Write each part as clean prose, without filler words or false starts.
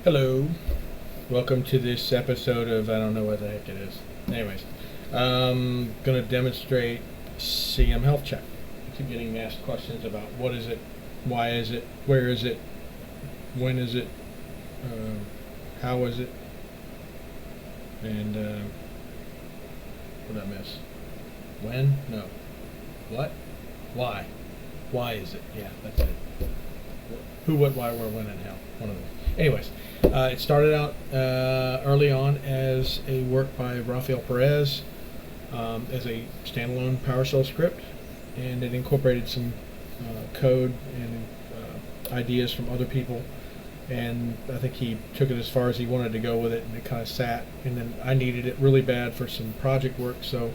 Hello, welcome to this episode of I don't know what the heck it is. Anyways, I'm gonna demonstrate CMHealthCheck. I keep getting asked questions about what is it, why is it, where is it, when is it, how is it, and what did I miss? When? No. What? Why? Why is it? Yeah, that's it. Who, what, why, where, when, and how. One of those. Anyways, it started out early on as a work by Rafael Perez as a standalone PowerShell script, and it incorporated some code and ideas from other people, and I think he took it as far as he wanted to go with it, and it kind of sat, and then I needed it really bad for some project work, so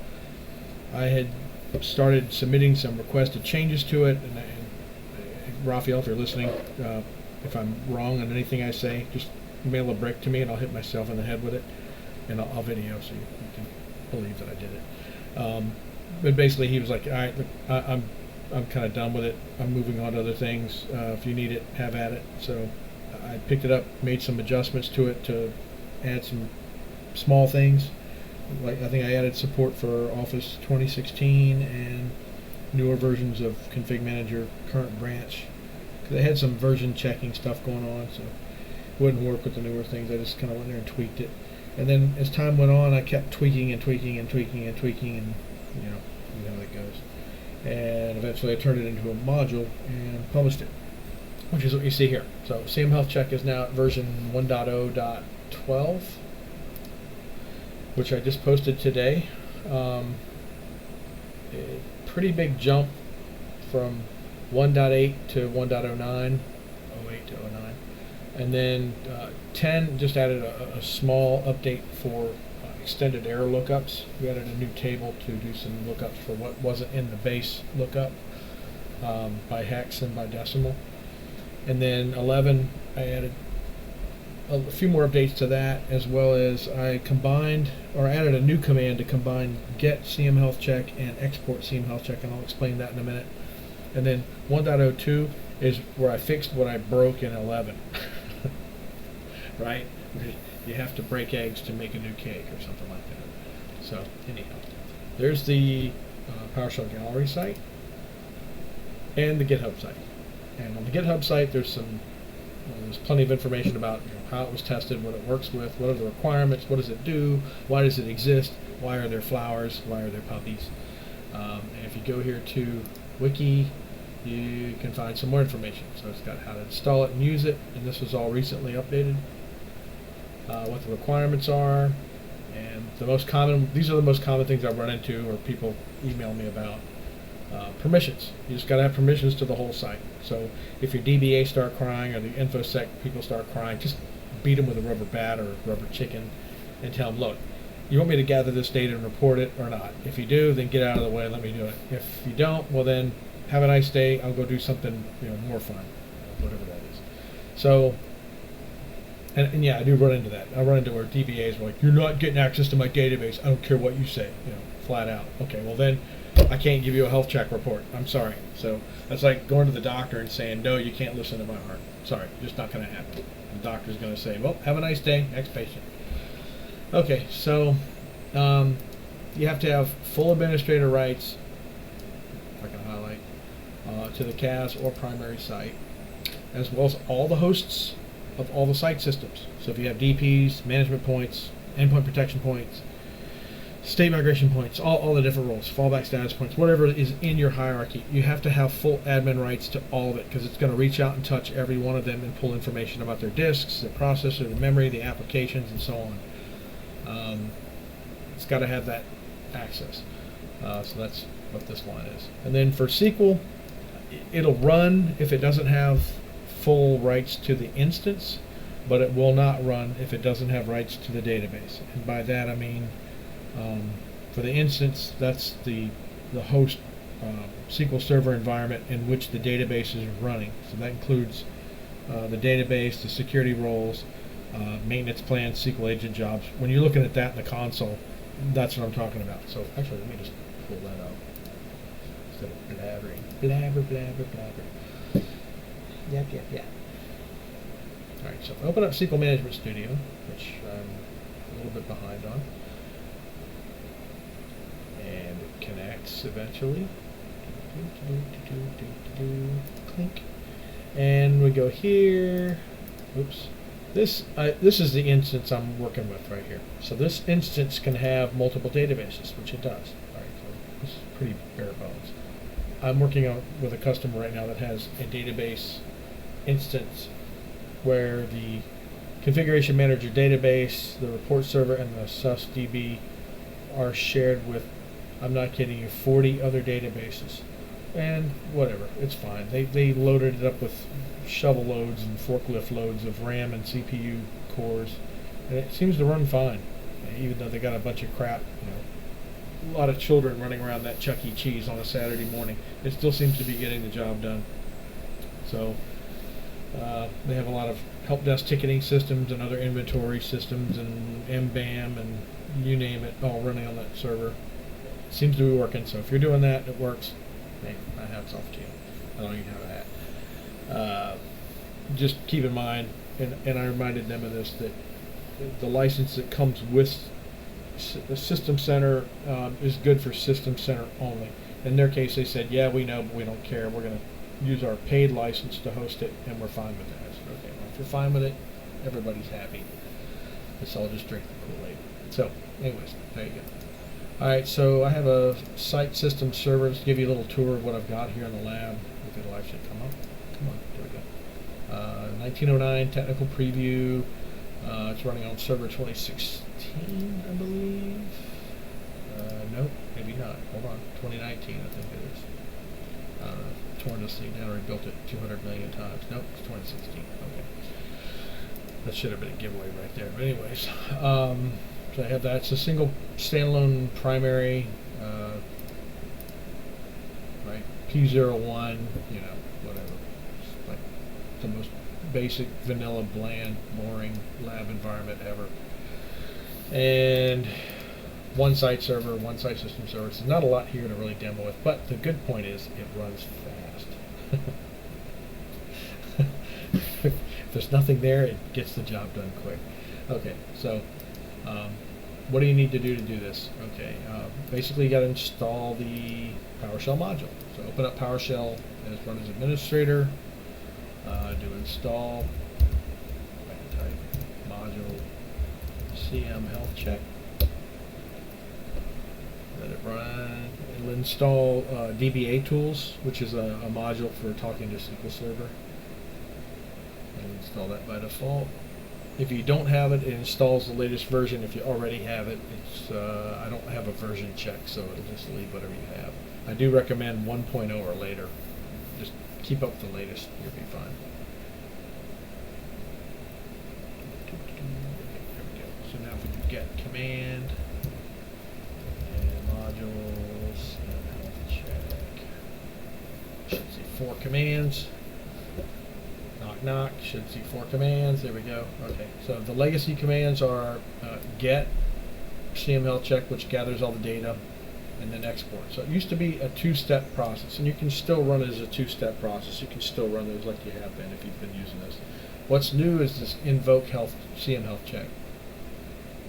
I had started submitting some requested changes to it, and Raphael, if you're listening, if I'm wrong on anything I say, just mail a brick to me and I'll hit myself in the head with it, and I'll video so you can believe that I did it. But basically he was like, all right, look, I'm kind of done with it. I'm moving on to other things. If you need it, have at it. So I picked it up, made some adjustments to it to add some small things. Like I think I added support for Office 2016 and newer versions of Config Manager current branch, because I had some version checking stuff going on, so it wouldn't work with the newer things. I just kind of went there and tweaked it, and then as time went on, I kept tweaking and tweaking and tweaking and tweaking, and you know how that goes. And eventually, I turned it into a module and published it, which is what you see here. So CMHealthCheck is now at version 1.0.12, which I just posted today. A pretty big jump from 1.8 to 1.09, 08 to 09, and then 10 just added a small update for extended error lookups. We added a new table to do some lookups for what wasn't in the base lookup by hex and by decimal. And then 11, I added a few more updates to that, as well as I combined or added a new command to combine get CMHealthCheck and export CMHealthCheck, and I'll explain that in a minute. And then 1.02 is where I fixed what I broke in 11. Right? You have to break eggs to make a new cake or something like that. So anyhow, there's the PowerShell gallery site and the GitHub site. And on the GitHub site, there's plenty of information about how it was tested, what it works with, what are the requirements, what does it do, why does it exist, why are there flowers, why are there puppies. And if you go here to Wiki, you can find some more information. So it's got how to install it and use it, and this was all recently updated. What the requirements are, and these are the most common things I run into or people email me about. Permissions. You just got to have permissions to the whole site. So if your DBA start crying or the InfoSec people start crying, just beat them with a rubber bat or a rubber chicken and tell them, look, you want me to gather this data and report it or not? If you do, then get out of the way and let me do it. If you don't, well then, have a nice day. I'll go do something more fun, whatever that is. So, and yeah, I do run into that. I run into where DBAs are like, you're not getting access to my database. I don't care what you say, flat out. Okay, well then, I can't give you a health check report. I'm sorry. So that's like going to the doctor and saying, no, you can't listen to my heart. Sorry, just not going to happen. The doctor's going to say, well, have a nice day. Next patient. Okay, so you have to have full administrator rights, if I can highlight, to the CAS or primary site, as well as all the hosts of all the site systems. So if you have DPs, management points, endpoint protection points, state migration points, all the different roles, fallback status points, whatever is in your hierarchy, you have to have full admin rights to all of it, because it's going to reach out and touch every one of them and pull information about their disks, their processor, the memory, the applications, and so on. It's got to have that access. So that's what this line is. And then for SQL, it'll run if it doesn't have full rights to the instance, but it will not run if it doesn't have rights to the database. And by that I mean, for the instance, that's the host SQL Server environment in which the database is running. So that includes the database, the security roles, maintenance plans, SQL agent jobs. When you're looking at that in the console, that's what I'm talking about. So actually, let me just pull that up instead of blabbering. Blabber, blabber, blabber. Yep. All right, So open up SQL Management Studio, which I'm a little bit behind on. And it connects eventually. Clink. And we go here. Oops. This is the instance I'm working with right here. So this instance can have multiple databases, which it does. All right, so this is pretty bare bones. I'm working with a customer right now that has a database instance where the configuration manager database, the report server, and the susDB are shared with, I'm not kidding you, 40 other databases. And whatever, it's fine. They loaded it up with shovel loads and forklift loads of RAM and CPU cores, and it seems to run fine, even though they got a bunch of crap, a lot of children running around that Chuck E. Cheese on a Saturday morning. It still seems to be getting the job done. So they have a lot of help desk ticketing systems and other inventory systems and MBAM and you name it, all running on that server. It seems to be working. So if you're doing that, it works. Hey, my hat's off to you. I don't even have a hat. Just keep in mind, and I reminded them of this, that the license that comes with the System Center is good for System Center only. In their case, they said, yeah, we know, but we don't care. We're going to use our paid license to host it, and we're fine with that. I said, okay, well, if you're fine with it, everybody's happy. Let's all just drink the Kool-Aid. So, anyways, there you go. Alright, so I have a site system server. Let's give you a little tour of what I've got here in the lab. If it'll actually come up. Come on, there we go. 1909 technical preview. It's running on server 2016, I believe. Nope, maybe not. Hold on, 2019, I think it is. I don't know. Torn this thing down or rebuilt it 200 million times. Nope, it's 2016. Okay. That should have been a giveaway right there. But anyways, so I have that. It's a single standalone primary, right? P01, whatever. It's like the most basic, vanilla, bland, boring lab environment ever. And one site server, one site system server. So not a lot here to really demo with, but the good point is it runs fast. If there's nothing there, it gets the job done quick. Okay, so what do you need to do this? Okay, basically you got to install the PowerShell module. So open up PowerShell as run as administrator. Do install. I can type module CMHealthCheck. Let it run. It'll install DBA tools, which is a module for talking to SQL Server. And install that by default. If you don't have it, it installs the latest version. If you already have it, it's I don't have a version check, so it'll just leave whatever you have. I do recommend 1.0 or later. Just keep up the latest, you'll be fine. There we go. So now if we do get command and modules and health check, should see 4 commands. Knock knock, should see 4 commands. There we go. Okay, so the legacy commands are get CMHealthCheck, which gathers all the data, and then export. So it used to be a 2-step process, and you can still run it as a 2-step process. You can still run those like you have been if you've been using this. What's new is this invoke CMHealthCheck.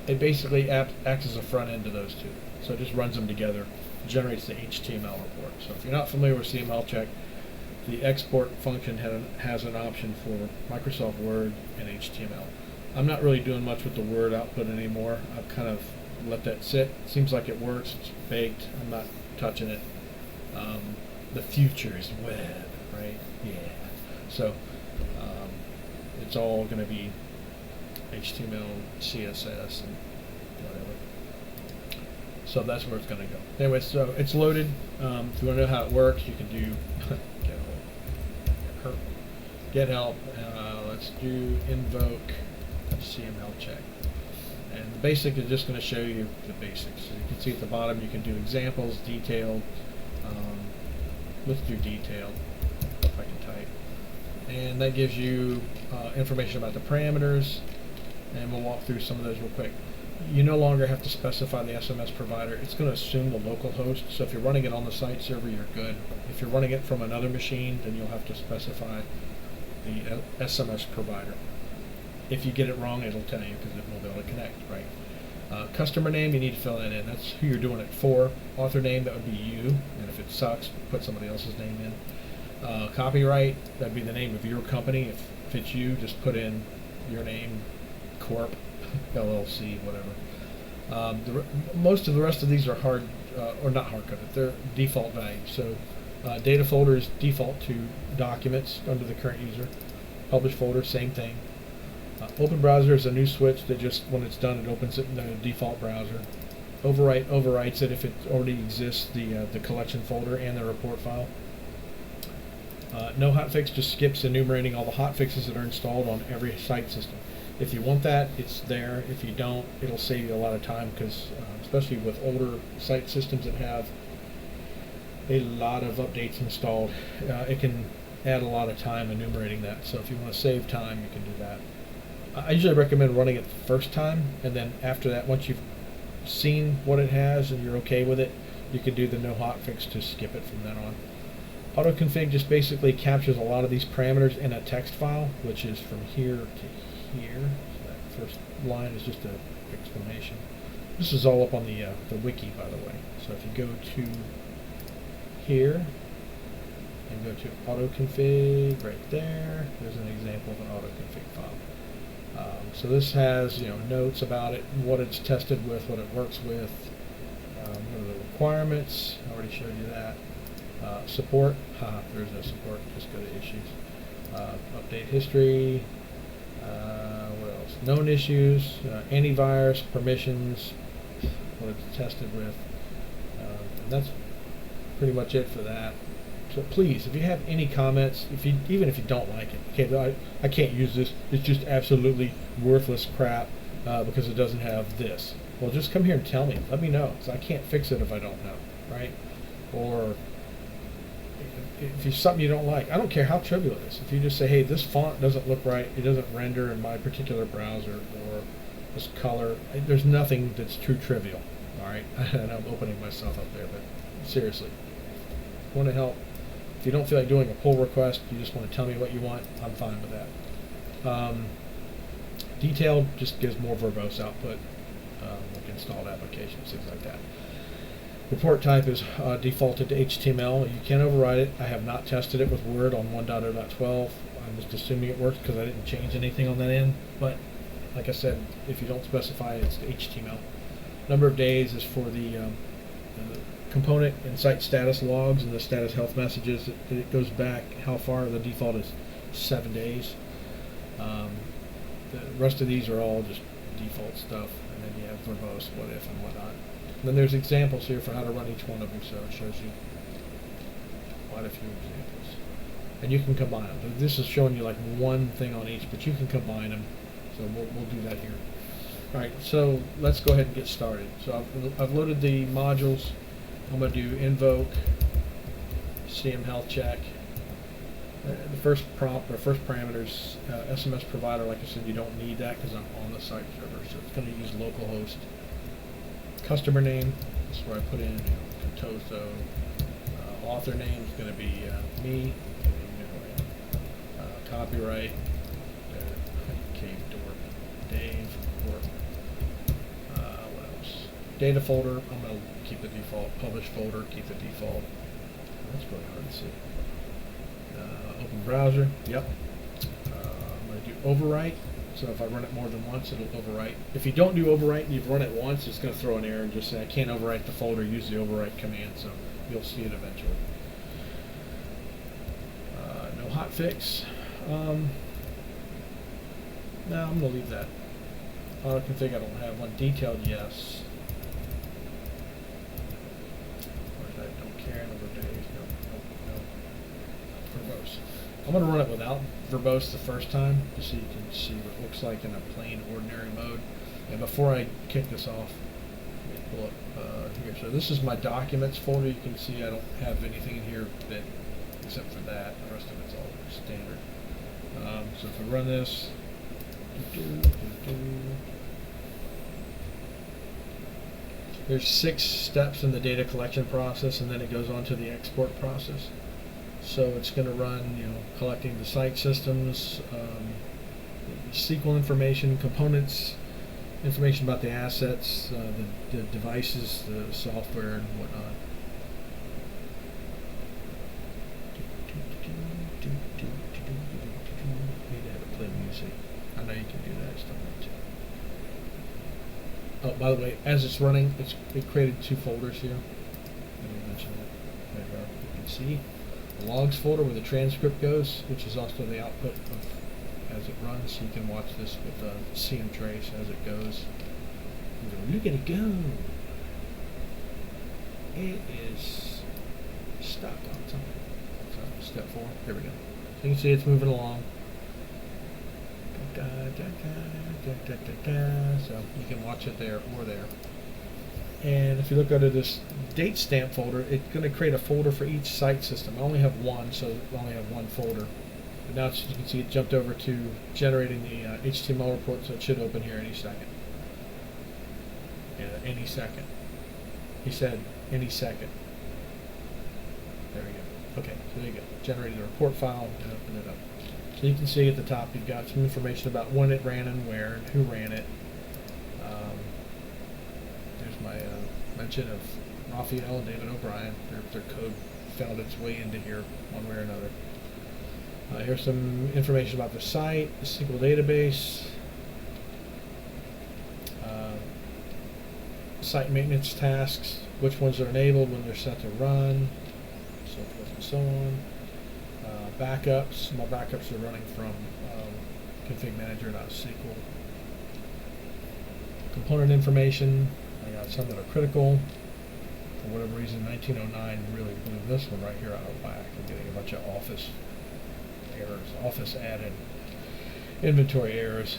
It basically acts as a front end to those two. So it just runs them together, generates the HTML report. So if you're not familiar with CMHealthCheck, the export function has an option for Microsoft Word and HTML. I'm not really doing much with the Word output anymore. I've kind of let that sit. Seems like it works. It's baked. I'm not touching it. The future is web, right? Yeah. So it's all going to be HTML, CSS, and whatever. So that's where it's going to go. Anyway, so it's loaded. If you want to know how it works, you can do get help. Let's do invoke CMHealthCheck. And the basic is just going to show you the basics. So you can see at the bottom you can do examples, detailed. Let's do detailed, if I can type. And that gives you information about the parameters, and we'll walk through some of those real quick. You no longer have to specify the SMS provider. It's going to assume the local host. So if you're running it on the site server, you're good. If you're running it from another machine, then you'll have to specify the SMS provider. If you get it wrong, it'll tell you because it won't be able to connect, right? Customer name, you need to fill that in. That's who you're doing it for. Author name, that would be you, and if it sucks, put somebody else's name in. Copyright, that'd be the name of your company. If it's you, just put in your name, Corp, LLC, whatever. Most of the rest of these are hard, or not hard-coded, they're default values. So data folder is default to documents under the current user. Publish folder, same thing. Open browser is a new switch that just, when it's done, it opens it in the default browser. Overwrite overwrites it if it already exists, the collection folder and the report file. No hotfix just skips enumerating all the hotfixes that are installed on every site system. If you want that, it's there. If you don't, it'll save you a lot of time because, especially with older site systems that have a lot of updates installed, it can add a lot of time enumerating that. So if you want to save time, you can do that. I usually recommend running it the first time, and then after that, once you've seen what it has and you're okay with it, you can do the no hotfix to skip it from then on. Autoconfig just basically captures a lot of these parameters in a text file, which is from here to here. So that first line is just an explanation. This is all up on the wiki, by the way. So if you go to here and go to autoconfig right there, there's an example of an autoconfig file. So this has, notes about it, what it's tested with, what it works with, what are the requirements. I already showed you that. Support, there's no support, just go to issues. Update history, what else? Known issues, antivirus, permissions, what it's tested with. And that's pretty much it for that. So please, if you have any comments, even if you don't like it, okay, I can't use this, it's just absolutely worthless crap because it doesn't have this. Well, just come here and tell me. Let me know, because I can't fix it if I don't know, right? Or if it's something you don't like, I don't care how trivial it is. If you just say, hey, this font doesn't look right, it doesn't render in my particular browser, or this color, there's nothing that's too trivial, all right? And I'm opening myself up there, but seriously, if you want to help, if you don't feel like doing a pull request, you just want to tell me what you want, I'm fine with that. Detailed just gives more verbose output, like installed applications, things like that. Report type is defaulted to HTML. You can override it. I have not tested it with Word on 1.0.12. I'm just assuming it works because I didn't change anything on that end. But like I said, if you don't specify, it's HTML. Number of days is for the component and site status logs and the status health messages. It goes back how far. The default is 7 days. The rest of these are all just default stuff, and then you have verbose, what if, and whatnot. And then there's examples here for how to run each one of them, so it shows you quite a few examples. And you can combine them. This is showing you like one thing on each, but you can combine them, so we'll do that here. Alright, so let's go ahead and get started. So I've loaded the modules. I'm going to do invoke, CMHealthCheck. The first prompt or first parameter is SMS provider. Like I said, you don't need that because I'm on the site server, so it's going to use localhost. Customer name, this is where I put in Tozo. Author name is going to be me. Copyright, Cave Door, Dave, or what else? Data folder, I'm going to keep the default. Publish folder, keep the default. That's really hard to see. Open browser, yep. I'm going to do overwrite. So if I run it more than once, it'll overwrite. If you don't do overwrite and you've run it once, it's going to throw an error and just say, I can't overwrite the folder, use the overwrite command, so you'll see it eventually. No hotfix. No, I'm going to leave that. Autoconfig, I don't have one. Detailed, yes. I don't care. Number of days, no. Verbose. I'm going to run it without verbose the first time, just so you can see what it looks like in a plain, ordinary mode. And before I kick this off, let me pull up here. So this is my documents folder. You can see I don't have anything in here that, except for that. The rest of it's all standard. So if I run this, there's 6 steps in the data collection process, and then it goes on to the export process. So it's going to run, collecting the site systems, SQL information, components, information about the assets, the devices, the software, and whatnot. Need to have it play music. I know you can do that. I just don't want to. Oh, by the way, as it's running, it created 2 folders here. I didn't mention that. There you are. You can see the logs folder where the transcript goes, which is also the output of as it runs. So you can watch this with CM Trace as it goes. You go, look at it go. It is stuck on something. So step 4. There we go. So you can see it's moving along. So you can watch it there or there. And if you look under this date stamp folder, it's going to create a folder for each site system. I only have one, so I only have one folder. But now you can see it jumped over to generating the HTML report, so it should open here any second. Yeah, any second. He said any second. There we go. Okay, so there you go. Generated a report file and open it up. So you can see at the top you've got some information about when it ran and where and who ran it. There's my mention of Raphael and David O'Brien. Their code found its way into here one way or another. Here's some information about the site, the SQL database, site maintenance tasks, which ones are enabled when they're set to run, so forth and so on. Backups. My backups are running from config manager, not SQL. Component information. I got some that are critical. For whatever reason, 1909 really blew this one right here out of whack. I'm getting a bunch of Office errors, Office added inventory errors.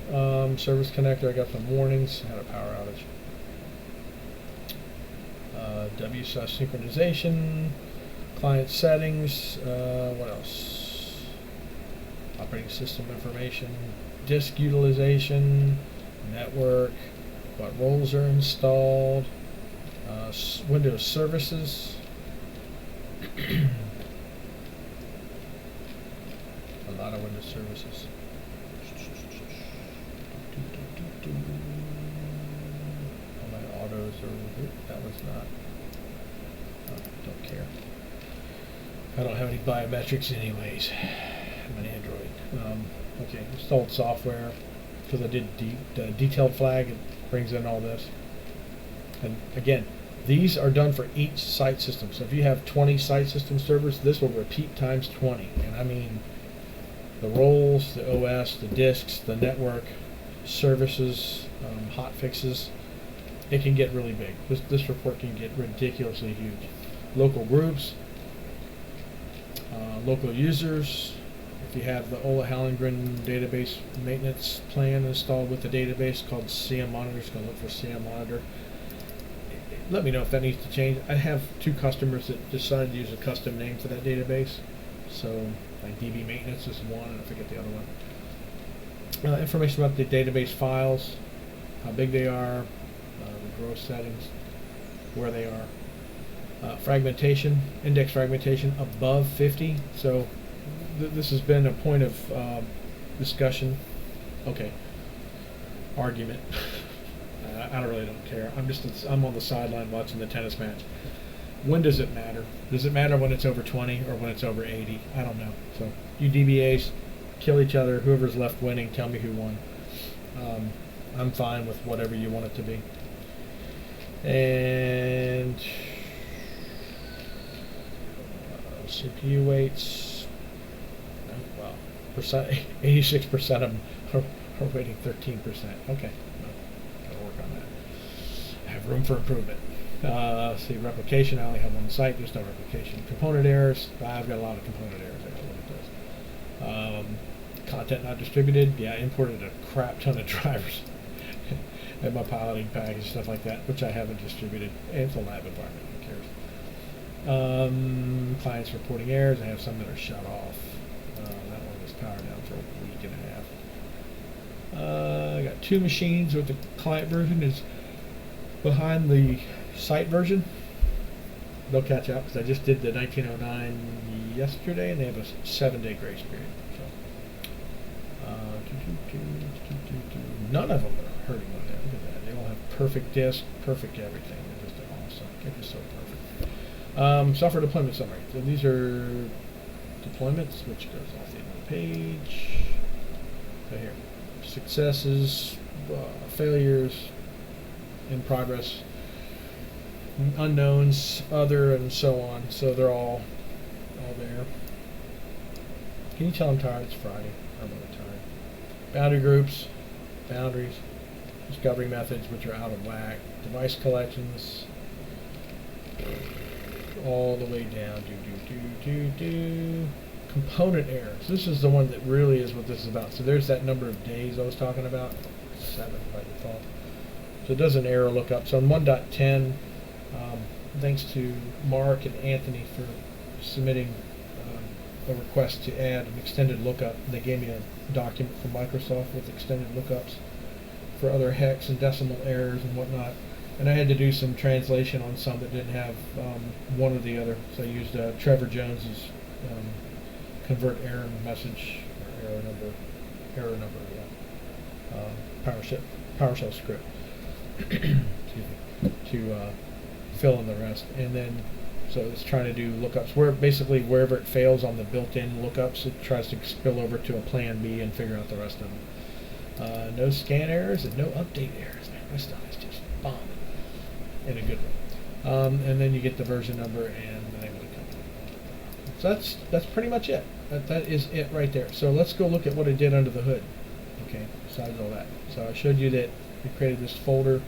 Service connector. I got some warnings. Had a power outage. WSUS synchronization. Client settings, what else? Operating system information, disk utilization, network, what roles are installed, Windows services, a lot of Windows services. All my autos are, that was not, don't care. I don't have any biometrics anyways. I'm an Android. Okay, installed software. Because I did detailed flag, it brings in all this. And again, these are done for each site system. So if you have 20 site system servers, this will repeat times 20. And I mean the roles, the OS, the disks, the network, services, hot fixes. It can get really big. This report can get ridiculously huge. Local groups. Local users, if you have the Ola Hallengren database maintenance plan installed with the database called CM Monitor, it's going to look for CM Monitor. Let me know if that needs to change. I have 2 customers that decided to use a custom name for that database. So, like DB maintenance is one, and I forget the other one. Information about the database files, how big they are, the gross settings, where they are. Fragmentation, index fragmentation above 50. So this has been a point of discussion. Okay, argument. I really don't care. I'm on the sideline watching the tennis match. When does it matter? Does it matter when it's over 20 or when it's over 80? I don't know. So you DBAs kill each other. Whoever's left winning, tell me who won. I'm fine with whatever you want it to be. And CPU weights, well, 86% of them are weighting 13%. Okay, gotta work on that. I have room for improvement. See, replication, I only have one site, there's no replication. Component errors, I've got a lot of component errors, I gotta look at those. Content not distributed, yeah, I imported a crap ton of drivers and my piloting package, stuff like that, which I haven't distributed. And it's a lab environment, who cares? Clients reporting errors. I have some that are shut off. That one was powered down for a week and a half. I got 2 machines with the client version is behind the site version. They'll catch up because I just did the 1909 yesterday, and they have a 7-day grace period. So, none of them are hurting on there. Look at that. They all have perfect disk, perfect everything. They're just awesome. They're just so perfect. Software deployment summary. So these are deployments, which goes off the end of the page. So here, successes, failures, in progress, unknowns, other, and so on. So they're all there. Can you tell I'm tired? It's Friday. I'm really tired. Boundary groups, boundaries, discovery methods which are out of whack, device collections, all the way down. Component errors. This is the one that really is what this is about. So there's that number of days I was talking about, 7 by default. So it does an error lookup. So in 1.10, thanks to Mark and Anthony for submitting a request to add an extended lookup. And they gave me a document from Microsoft with extended lookups for other hex and decimal errors and whatnot. And I had to do some translation on some that didn't have one or the other. So I used Trevor Jones's convert error message or error number, PowerShell script to fill in the rest. And then so it's trying to do lookups where basically wherever it fails on the built-in lookups, it tries to spill over to a plan B and figure out the rest of them. No scan errors and no update errors. Man, my stuff is just bomb in a good way. And then you get the version number and the name of the company. So that's pretty much it. That is it right there. So let's go look at what I did under the hood. Okay, besides all that. So I showed you that we created this folder,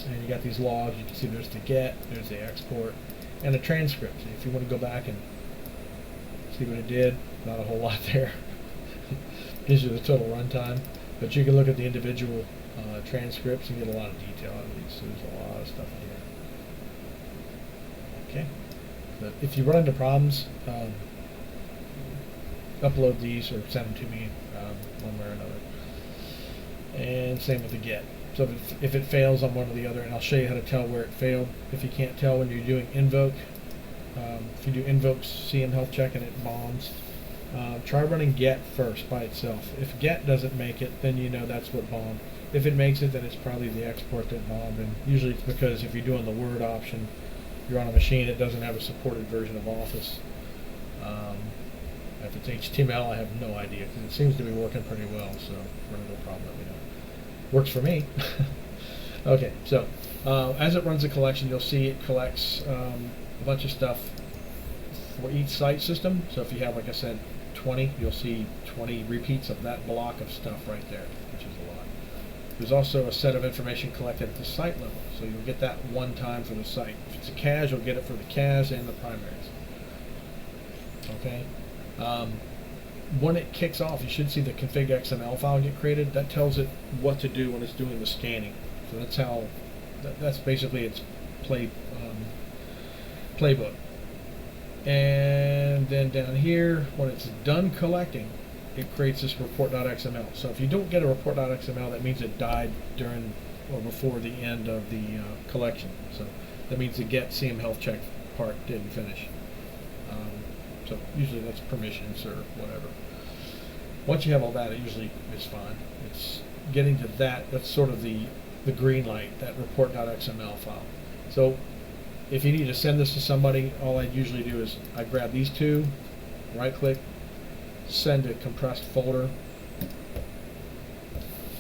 and you got these logs. You can see there's the get, there's the export, and a transcript. So if you want to go back and see what it did, not a whole lot there. Gives you the total runtime, but you can look at the individual transcripts and get a lot of detail out of these. So there's a lot of stuff in here. Okay, but if you run into problems, upload these or send them to me one way or another. And same with the get. So if it fails on one or the other, and I'll show you how to tell where it failed. If you can't tell when you're doing invoke, if you do invoke CMHealthCheck and it bombs, try running get first by itself. If get doesn't make it, then you know that's what bombed. If it makes it, then it's probably the export that bombed, and usually it's because if you're doing the Word option, you're on a machine that doesn't have a supported version of Office. If it's HTML, I have no idea, because it seems to be working pretty well, so run no problem, let me know. Works for me. Okay, so as it runs the collection, you'll see it collects a bunch of stuff for each site system. So if you have, like I said, 20, you'll see 20 repeats of that block of stuff right there, which is a lot. There's also a set of information collected at the site level, so you'll get that one time for the site. If it's a CAS, you'll get it for the CAS and the primaries. Okay. When it kicks off, you should see the config XML file get created. That tells it what to do when it's doing the scanning. So that's how. That's basically its playbook. And then down here, when it's done collecting, it creates this report.xml. So if you don't get a report.xml, that means it died during or before the end of the collection. So that means the get CMHealthCheck part didn't finish. So usually that's permissions or whatever. Once you have all that, it usually is fine. It's getting to that. That's sort of the green light, that report.xml file. So if you need to send this to somebody, all I usually do is I grab these two, right click, send a compressed folder,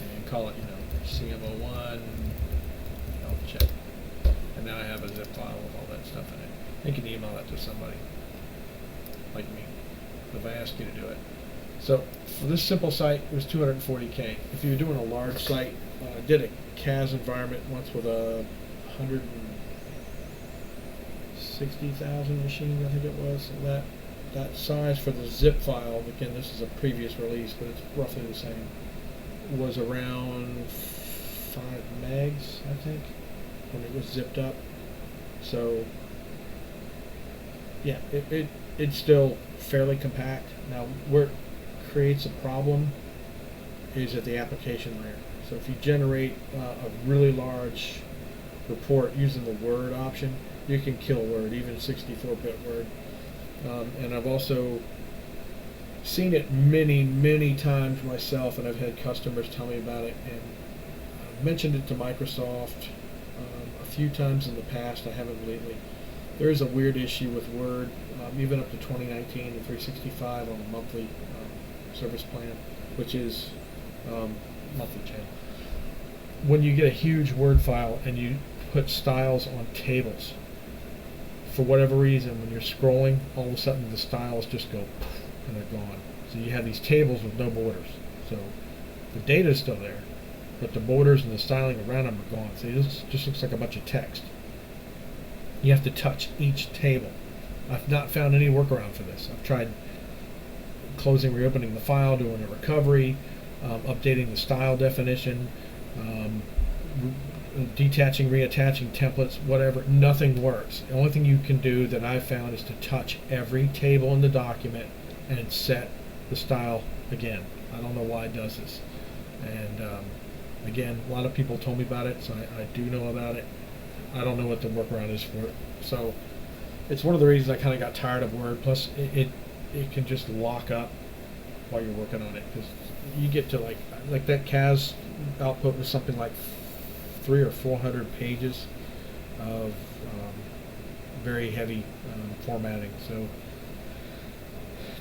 and call it, CM01 health check. And now I have a zip file with all that stuff in it. You can email that to somebody like me, if I ask you to do it. So for this simple site, it was 240K. If you're doing a large site, I did a CAS environment once with a 160,000 machines, I think it was. And that size for the zip file, again, this is a previous release, but it's roughly the same, was around 5 megs, I think, when it was zipped up. So yeah, it's still fairly compact. Now, where it creates a problem is at the application layer. So if you generate a really large report using the Word option, you can kill Word, even 64-bit Word. And I've also seen it many times myself, and I've had customers tell me about it, and I've mentioned it to Microsoft a few times in the past. I haven't lately. There is a weird issue with Word, even up to 2019 and 365 on a monthly service plan, which is monthly channel. When you get a huge Word file and you put styles on tables, for whatever reason, when you're scrolling, all of a sudden the styles just go poof, and they're gone. So you have these tables with no borders. So the data is still there, but the borders and the styling around them are gone. So this just looks like a bunch of text. You have to touch each table. I've not found any workaround for this. I've tried closing, reopening the file, doing a recovery, updating the style definition, detaching, reattaching templates, whatever. Nothing works. The only thing you can do that I've found is to touch every table in the document and set the style again. I don't know why it does this. And again, a lot of people told me about it, so I do know about it. I don't know what the workaround is for it. So it's one of the reasons I kind of got tired of Word. Plus, it can just lock up while you're working on it, because you get to like that CAS output was something like 300 or 400 pages of very heavy formatting. So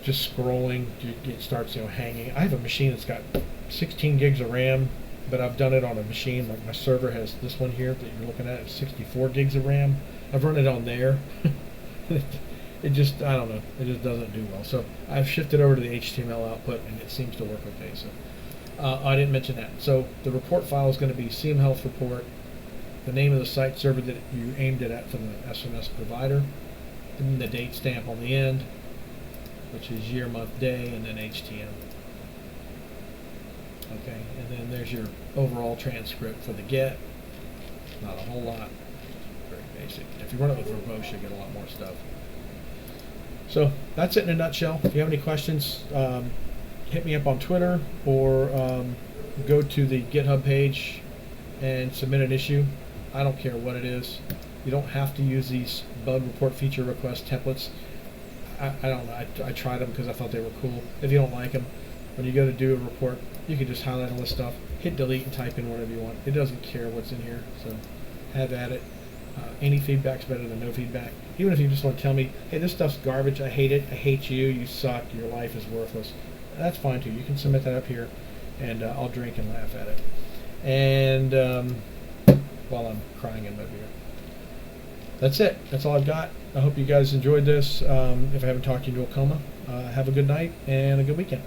just scrolling, it starts hanging. I have a machine that's got 16 gigs of RAM, but I've done it on a machine like my server has this one here that you're looking at, 64 gigs of RAM. I've run it on there. It just, I don't know, it just doesn't do well. So I've shifted over to the HTML output, and it seems to work okay. So I didn't mention that. So the report file is going to be CM Health Report, the name of the site server that you aimed it at for the SMS provider, and then the date stamp on the end, which is year, month, day, and then HTM. Okay, and then there's your overall transcript for the get. Not a whole lot, very basic. If you run it with verbose, you get a lot more stuff. So that's it in a nutshell. If you have any questions, hit me up on Twitter, or go to the GitHub page and submit an issue. I don't care what it is. You don't have to use these bug report feature request templates. I don't know. I tried them because I thought they were cool. If you don't like them, when you go to do a report, you can just highlight all this stuff, hit delete, and type in whatever you want. It doesn't care what's in here, so have at it. Any feedback's better than no feedback. Even if you just want to tell me, hey, this stuff's garbage, I hate it, I hate you, you suck, your life is worthless, that's fine too. You can submit that up here, and I'll drink and laugh at it. And while I'm crying in my beer. That's it. That's all I've got. I hope you guys enjoyed this. If I haven't talked to you, do a coma. Have a good night and a good weekend.